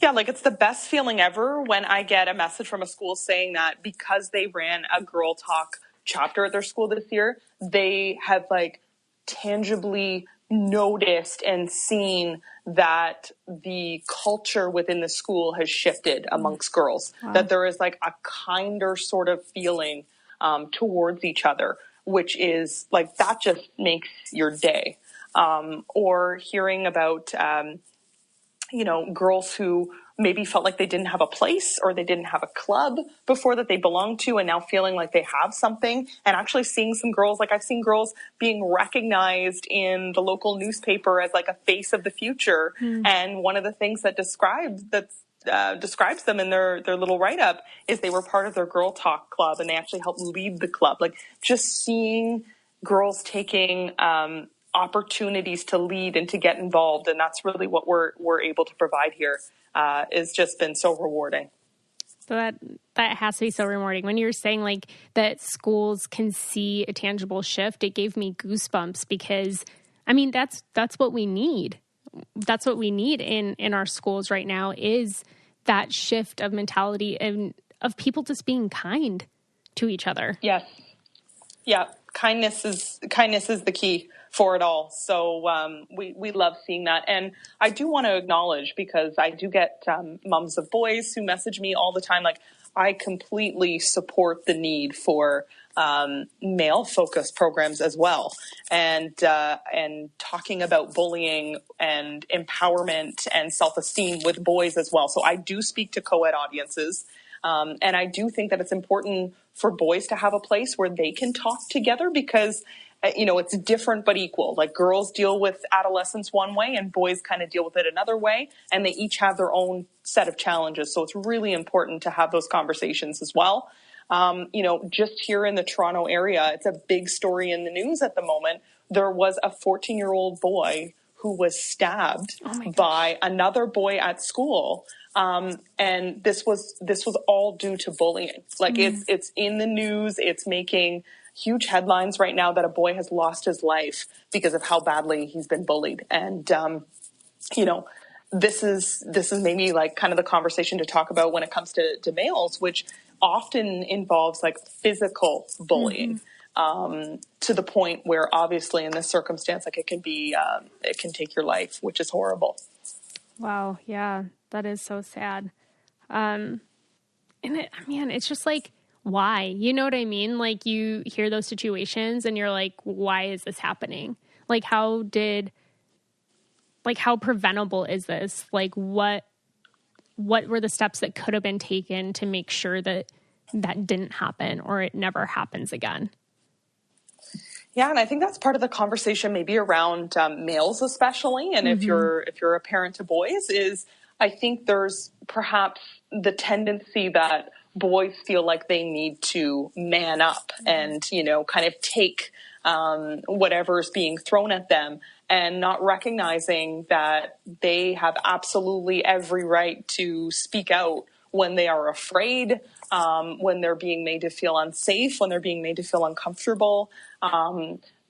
Yeah, like it's the best feeling ever when I get a message from a school saying that because they ran a Girl Talk chapter at their school this year, they have like tangibly noticed and seen that the culture within the school has shifted amongst girls, that there is like a kinder sort of feeling towards each other, which is like, that just makes your day. Or hearing about, girls who maybe felt like they didn't have a place or they didn't have a club before that they belonged to, and now feeling like they have something, and actually seeing some girls, like I've seen girls being recognized in the local newspaper as like a face of the future. And one of the things that describes them in their little write-up is they were part of their Girl Talk club, and they actually helped lead the club. Like just seeing girls taking opportunities to lead and to get involved, and that's really what we're able to provide here. It's just been so rewarding. So that has to be so rewarding. When you're saying like that schools can see a tangible shift, it gave me goosebumps, because I mean that's what we need. That's what we need in our schools right now, is that shift of mentality and of people just being kind to each other. Yes. Yeah. Kindness is the key for it all. So we love seeing that. And I do want to acknowledge, because I do get moms of boys who message me all the time, like I completely support the need for male-focused programs as well. And talking about bullying and empowerment and self-esteem with boys as well. So I do speak to co-ed audiences. And I do think that it's important for boys to have a place where they can talk together, because it's different but equal. Like girls deal with adolescence one way and boys kind of deal with it another way, and they each have their own set of challenges. So it's really important to have those conversations as well. Just here in the Toronto area, it's a big story in the news at the moment. There was a 14-year-old boy who was stabbed by another boy at school. And this was all due to bullying. Like it's in the news. It's making huge headlines right now that a boy has lost his life because of how badly he's been bullied. And, this is maybe like kind of the conversation to talk about when it comes to males, which often involves like physical bullying. To the point where obviously in this circumstance, like it can take your life, which is horrible. Wow. Yeah, that is so sad. It's just like, why? You know what I mean? Like you hear those situations and you're like, why is this happening? Like how preventable is this? Like what were the steps that could have been taken to make sure that didn't happen or it never happens again? Yeah, and I think that's part of the conversation maybe around males especially, and if you're a parent to boys, is I think there's perhaps the tendency that boys feel like they need to man up and, kind of take whatever's being thrown at them, and not recognizing that they have absolutely every right to speak out when they are afraid, when they're being made to feel unsafe, when they're being made to feel uncomfortable,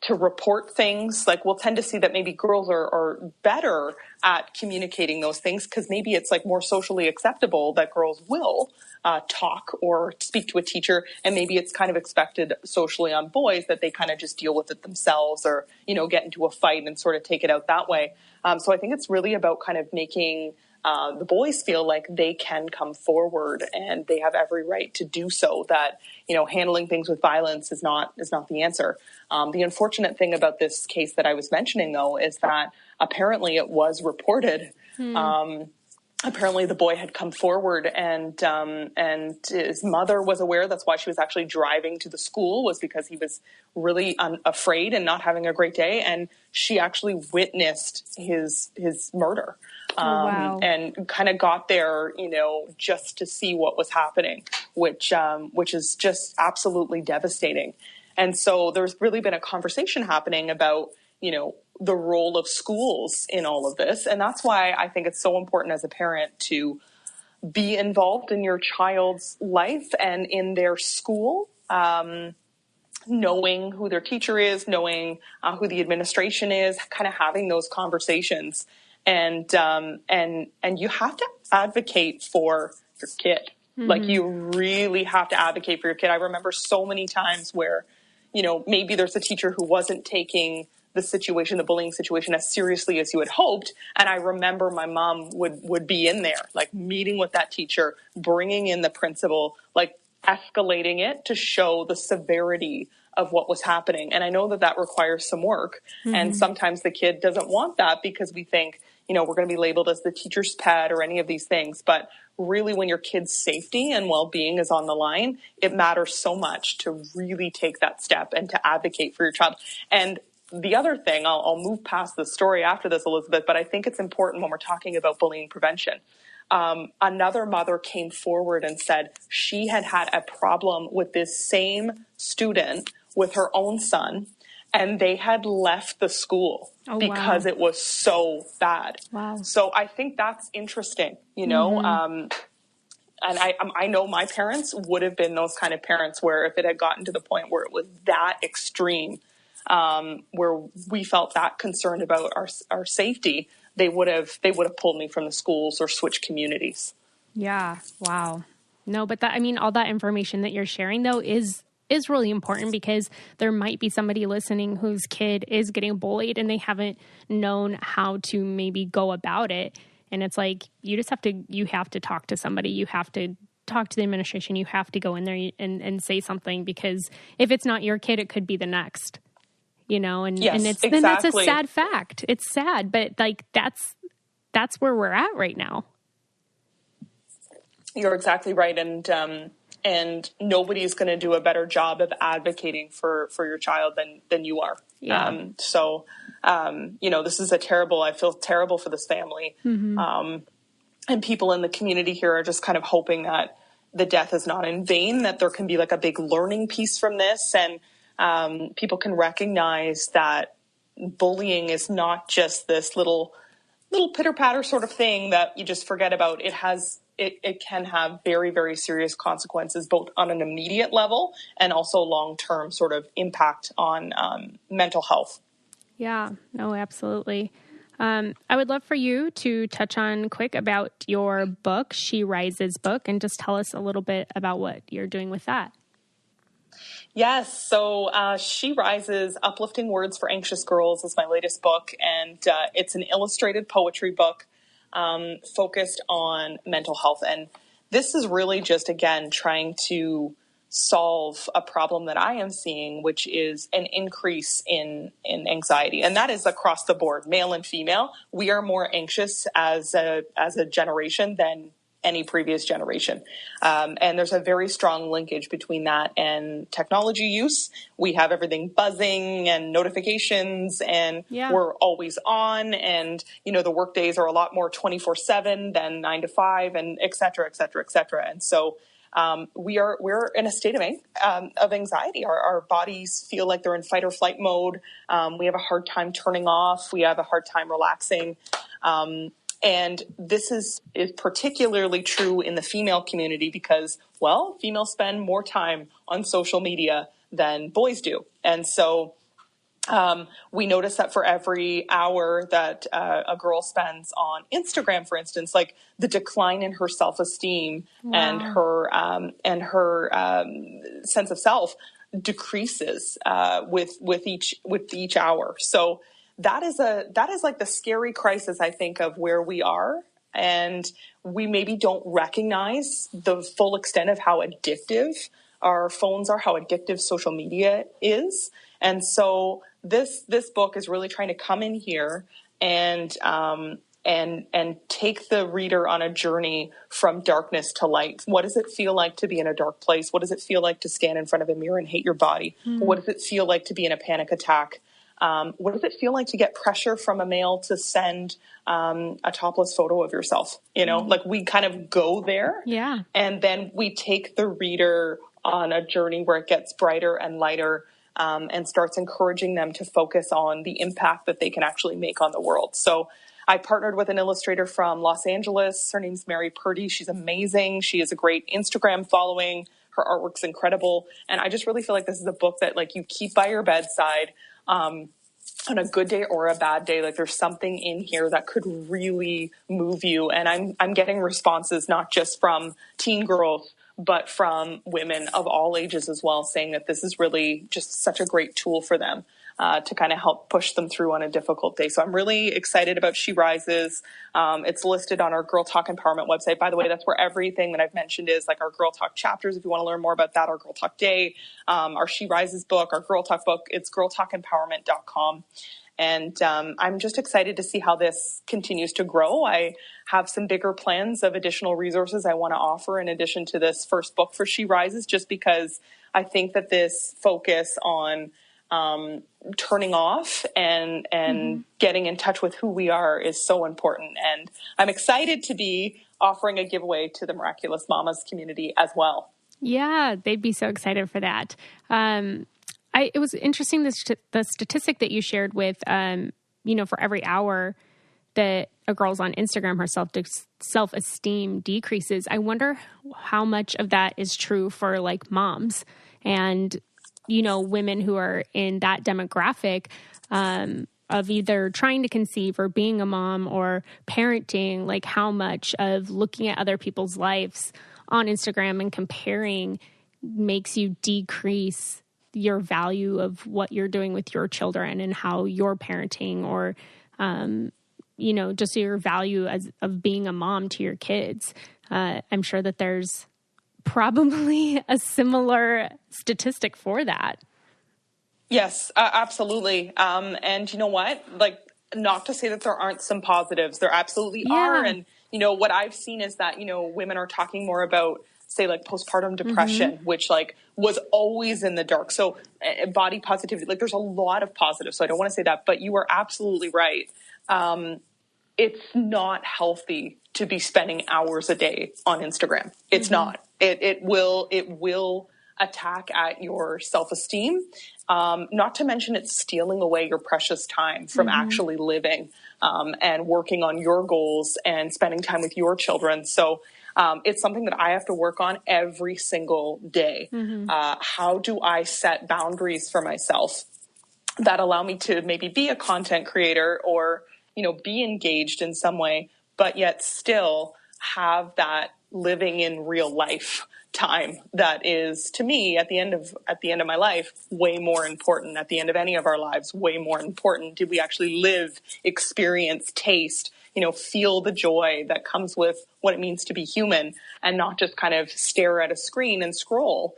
to report things. Like we'll tend to see that maybe girls are better at communicating those things because maybe it's like more socially acceptable that girls will talk or speak to a teacher, and maybe it's kind of expected socially on boys that they kind of just deal with it themselves or, get into a fight and sort of take it out that way. So I think it's really about kind of making the boys feel like they can come forward and they have every right to do so, that, handling things with violence is not the answer. The unfortunate thing about this case that I was mentioning, though, is that apparently it was reported. Apparently the boy had come forward and his mother was aware. That's why she was actually driving to the school, was because he was really afraid and not having a great day. And she actually witnessed his murder. And kind of got there, just to see what was happening, which is just absolutely devastating. And so there's really been a conversation happening about, the role of schools in all of this. And that's why I think it's so important as a parent to be involved in your child's life and in their school, knowing who their teacher is, knowing who the administration is, kind of having those conversations. And you have to advocate for your kid. Like you really have to advocate for your kid. I remember so many times where, maybe there's a teacher who wasn't taking the bullying situation as seriously as you had hoped. And I remember my mom would be in there, like meeting with that teacher, bringing in the principal, like escalating it to show the severity of what was happening. And I know that requires some work. And sometimes the kid doesn't want that because we think, we're going to be labeled as the teacher's pet or any of these things. But really, when your kid's safety and well-being is on the line, it matters so much to really take that step and to advocate for your child. And the other thing, I'll move past the story after this, Elizabeth, but I think it's important when we're talking about bullying prevention. Another mother came forward and said she had a problem with this same student with her own son, and they had left the school because it was so bad. Wow. So I think that's interesting, and I know my parents would have been those kind of parents where if it had gotten to the point where it was that extreme, where we felt that concerned about our safety, they would have pulled me from the schools or switched communities. Yeah. Wow. No, but all that information that you're sharing though is really important, because there might be somebody listening whose kid is getting bullied and they haven't known how to maybe go about it. And it's like, you have to talk to somebody. You have to talk to the administration. You have to go in there and say something, because if it's not your kid, it could be the next. Yes, and exactly. And that's a sad fact. It's sad, but like that's where we're at right now. You're exactly right, and nobody's going to do a better job of advocating for your child than you are. Yeah. This is I feel terrible for this family, and people in the community here are just kind of hoping that the death is not in vain, that there can be like a big learning piece from this. And people can recognize that bullying is not just this little pitter patter sort of thing that you just forget about. It can have very, very serious consequences, both on an immediate level and also long-term sort of impact on mental health. Yeah, no, absolutely. I would love for you to touch on quick about your book, She Rises book, and just tell us a little bit about what you're doing with that. Yes. So She Rises, Uplifting Words for Anxious Girls is my latest book. And it's an illustrated poetry book focused on mental health. And this is really just, again, trying to solve a problem that I am seeing, which is an increase in anxiety. And that is across the board, male and female. We are more anxious as a generation than any previous generation. And there's a very strong linkage between that and technology use. We have everything buzzing and notifications, and we're always on. And, the work days are a lot more 24/7 than 9 to 5, and et cetera, et cetera, et cetera. And so we're in a state of anxiety. Our bodies feel like they're in fight or flight mode. We have a hard time turning off. We have a hard time relaxing. And this is particularly true in the female community because, well, females spend more time on social media than boys do. And so we notice that for every hour that a girl spends on Instagram, for instance, like the decline in her self-esteem and her sense of self decreases with each hour. So that is like the scary crisis, I think, of where we are. And we maybe don't recognize the full extent of how addictive our phones are, how addictive social media is. And so this book is really trying to come in here and take the reader on a journey from darkness to light. What does it feel like to be in a dark place? What does it feel like to stand in front of a mirror and hate your body? What does it feel like to be in a panic attack? What does it feel like to get pressure from a male to send a topless photo of yourself? Like we kind of go there. Yeah. And then we take the reader on a journey where it gets brighter and lighter and starts encouraging them to focus on the impact that they can actually make on the world. So I partnered with an illustrator from Los Angeles. Her name's Mary Purdy. She's amazing. She has a great Instagram following. Her artwork's incredible. And I just really feel like this is a book that like you keep by your bedside on a good day or a bad day. Like there's something in here that could really move you. And I'm getting responses not just from teen girls, but from women of all ages as well, saying that this is really just such a great tool for them to kind of help push them through on a difficult day. So I'm really excited about She Rises. It's listed on our Girl Talk Empowerment website. By the way, that's where everything that I've mentioned is, like our Girl Talk chapters, if you want to learn more about that, our Girl Talk Day, our She Rises book, our Girl Talk book. It's girltalkempowerment.com. And I'm just excited to see how this continues to grow. I have some bigger plans of additional resources I want to offer in addition to this first book for She Rises, just because I think that this focus on turning off and getting in touch with who we are is so important. And I'm excited to be offering a giveaway to the Miraculous Mamas community as well. Yeah, they'd be so excited for that. It was interesting, the statistic that you shared with, for every hour that a girl's on Instagram, her self-esteem decreases. I wonder how much of that is true for like moms and, women who are in that demographic of either trying to conceive or being a mom or parenting, like how much of looking at other people's lives on Instagram and comparing makes you decrease your value of what you're doing with your children and how you're parenting or, just your value of being a mom to your kids. I'm sure that there's probably a similar statistic for that. Yes, absolutely. And you know what? Like, not to say that there aren't some positives. There absolutely are. And, what I've seen is that, women are talking more about, say, like postpartum depression, which like was always in the dark. So body positivity, like there's a lot of positives. So I don't want to say that, but you are absolutely right. It's not healthy to be spending hours a day on Instagram. It's not. It will attack at your self-esteem. Not to mention it's stealing away your precious time from actually living and working on your goals and spending time with your children. So it's something that I have to work on every single day. How do I set boundaries for myself that allow me to maybe be a content creator or, be engaged in some way, but yet still have that living in real life time that is, to me, at the end of my life, way more important. At the end of any of our lives, way more important. Did we actually live, experience, taste, feel the joy that comes with what it means to be human, and not just kind of stare at a screen and scroll,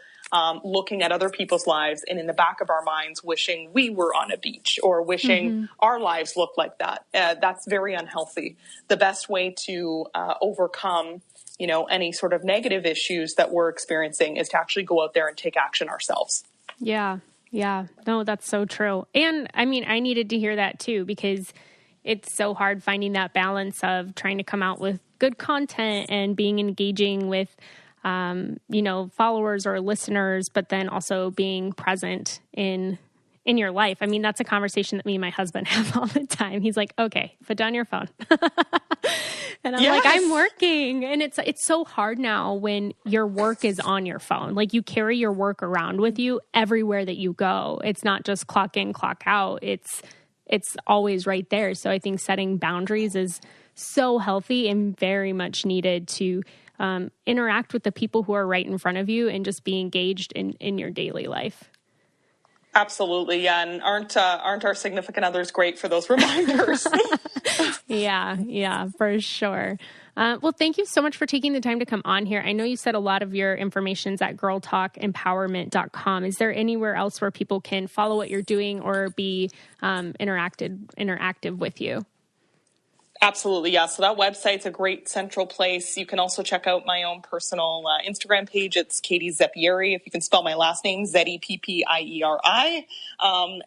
looking at other people's lives and in the back of our minds wishing we were on a beach or wishing our lives looked like that. That's very unhealthy. The best way to overcome any sort of negative issues that we're experiencing is to actually go out there and take action ourselves. Yeah. No, that's so true. And I mean, I needed to hear that too, because it's so hard finding that balance of trying to come out with good content and being engaging with, followers or listeners, but then also being present in your life. I mean, that's a conversation that me and my husband have all the time. He's like, okay, put down your phone. And I'm like, I'm working. And it's so hard now when your work is on your phone. Like, you carry your work around with you everywhere that you go. It's not just clock in, clock out. It's always right there. So I think setting boundaries is so healthy and very much needed to interact with the people who are right in front of you and just be engaged in your daily life. Absolutely. Yeah. And aren't our significant others great for those reminders? Yeah, for sure. Well, thank you so much for taking the time to come on here. I know you said a lot of your information's at girltalkempowerment.com. Is there anywhere else where people can follow what you're doing or be interactive with you? Absolutely. Yeah. So that website's a great central place. You can also check out my own personal Instagram page. It's Katie Zeppieri. If you can spell my last name, Zeppieri.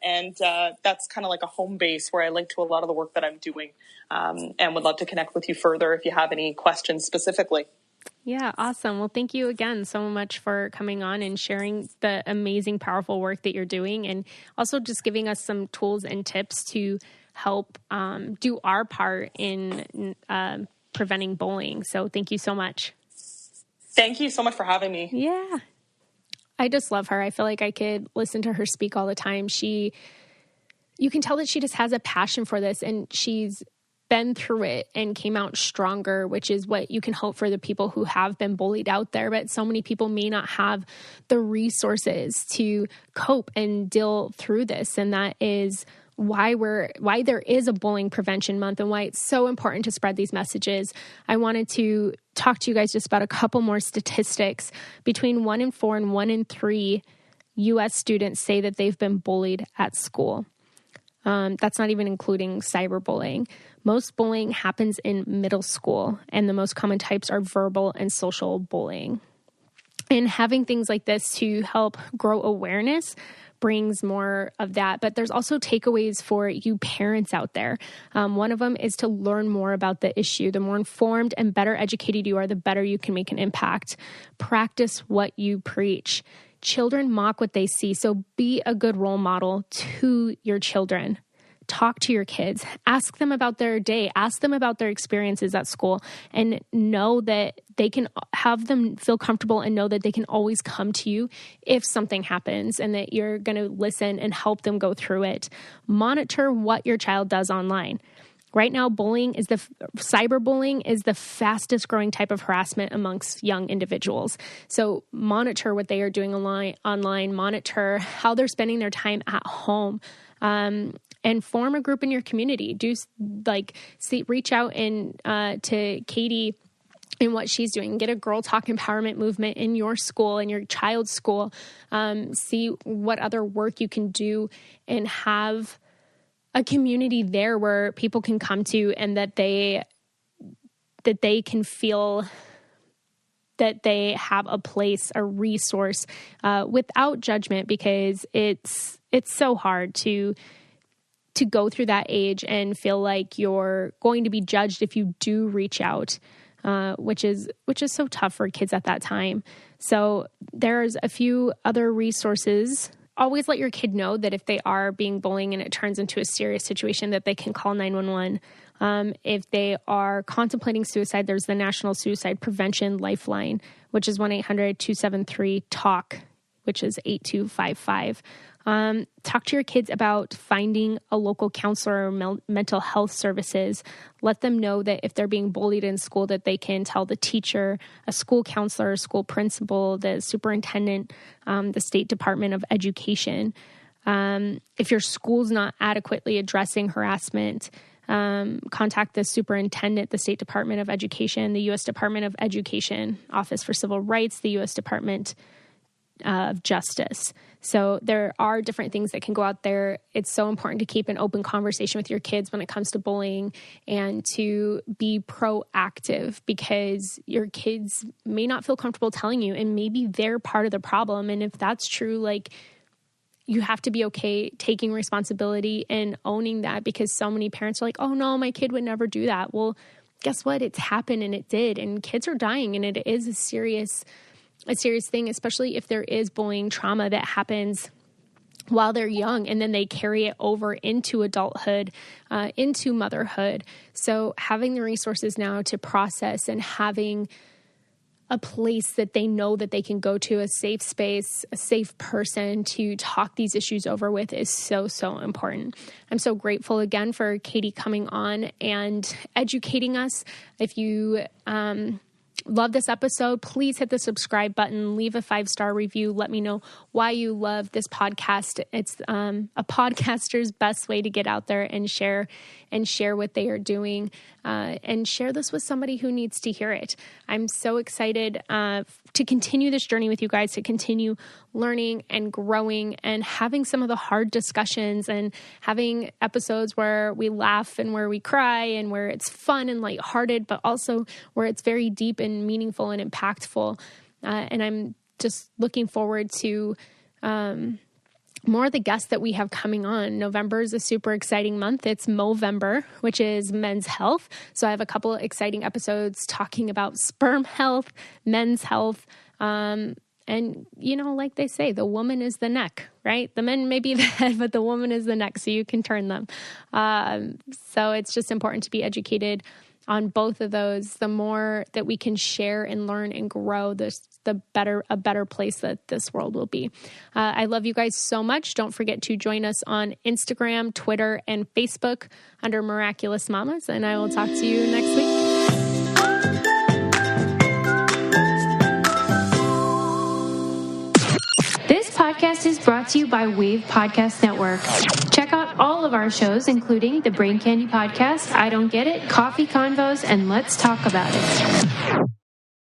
And that's kind of like a home base where I link to a lot of the work that I'm doing, and would love to connect with you further if you have any questions specifically. Yeah, awesome. Well, thank you again so much for coming on and sharing the amazing, powerful work that you're doing, and also just giving us some tools and tips to help do our part in preventing bullying. So thank you so much. Thank you so much for having me. Yeah. I just love her. I feel like I could listen to her speak all the time. You can tell that she just has a passion for this, and she's been through it and came out stronger, which is what you can hope for the people who have been bullied out there. But so many people may not have the resources to cope and deal through this. And that is why there is a bullying prevention month and why it's so important to spread these messages. I wanted to talk to you guys just about a couple more statistics. Between 1 in 4 and 1 in 3 U.S. students say that they've been bullied at school. That's not even including cyberbullying. Most bullying happens in middle school, and the most common types are verbal and social bullying. And having things like this to help grow awareness brings more of that. But there's also takeaways for you parents out there. One of them is to learn more about the issue. The more informed and better educated you are, the better you can make an impact. Practice what you preach. Children mock what they see, so be a good role model to your children. Talk to your kids. Ask them about their day. Ask them about their experiences at school, and know that they can have them feel comfortable and know that they can always come to you if something happens, and that you're going to listen and help them go through it. Monitor what your child does online. Right now, cyberbullying is the fastest growing type of harassment amongst young individuals. So monitor what they are doing online, monitor how they're spending their time at home, and form a group in your community. Reach out to Katie and what she's doing. Get a Girl Talk empowerment movement in your school, in your child's school. See what other work you can do, and have a community there where people can come to, and that they can feel that they have a place, a resource, without judgment, because it's so hard to go through that age and feel like you're going to be judged if you do reach out. which is so tough for kids at that time. So there's a few other resources. Always let your kid know that if they are being bullied and it turns into a serious situation, that they can call 911. If they are contemplating suicide, there's the National Suicide Prevention Lifeline, which is 1-800-273-TALK, which is 8255. Talk to your kids about finding a local counselor or mental health services. Let them know that if they're being bullied in school, that they can tell the teacher, a school counselor, school principal, the superintendent, the State Department of Education. If your school's not adequately addressing harassment, contact the superintendent, the State Department of Education, the U.S. Department of Education, Office for Civil Rights, the U.S. Department of Justice. So there are different things that can go out there. It's so important to keep an open conversation with your kids when it comes to bullying and to be proactive, because your kids may not feel comfortable telling you, and maybe they're part of the problem. And if that's true, like, you have to be okay taking responsibility and owning that, because so many parents are like, oh no, my kid would never do that. Well, guess what? It's happened and it did, and kids are dying, and it is a serious thing, especially if there is bullying trauma that happens while they're young, and then they carry it over into adulthood, into motherhood. So having the resources now to process and having a place that they know that they can go to, a safe space, a safe person to talk these issues over with, is so, so important. I'm so grateful again for Katie coming on and educating us. If you love this episode, please hit the subscribe button, leave a 5-star review. Let me know why you love this podcast. It's a podcaster's best way to get out there and share what they are doing, and share this with somebody who needs to hear it. I'm so excited to continue this journey with you guys, to continue learning and growing and having some of the hard discussions, and having episodes where we laugh and where we cry and where it's fun and lighthearted, but also where it's very deep and meaningful and impactful. And I'm just looking forward to more of the guests that we have coming on. November is a super exciting month. It's Movember, which is men's health. So I have a couple of exciting episodes talking about sperm health, men's health. And, you know, like they say, the woman is the neck, right? The men may be the head, but the woman is the neck, so you can turn them. So it's just important to be educated on both of those. The more that we can share and learn and grow, the better place that this world will be. I love you guys so much. Don't forget to join us on Instagram, Twitter, and Facebook under Miraculous Mamas, and I will talk to you next week. This podcast is brought to you by Wave Podcast Network. Check out all of our shows, including the Brain Candy Podcast, I Don't Get It, Coffee Convos, and Let's Talk About It.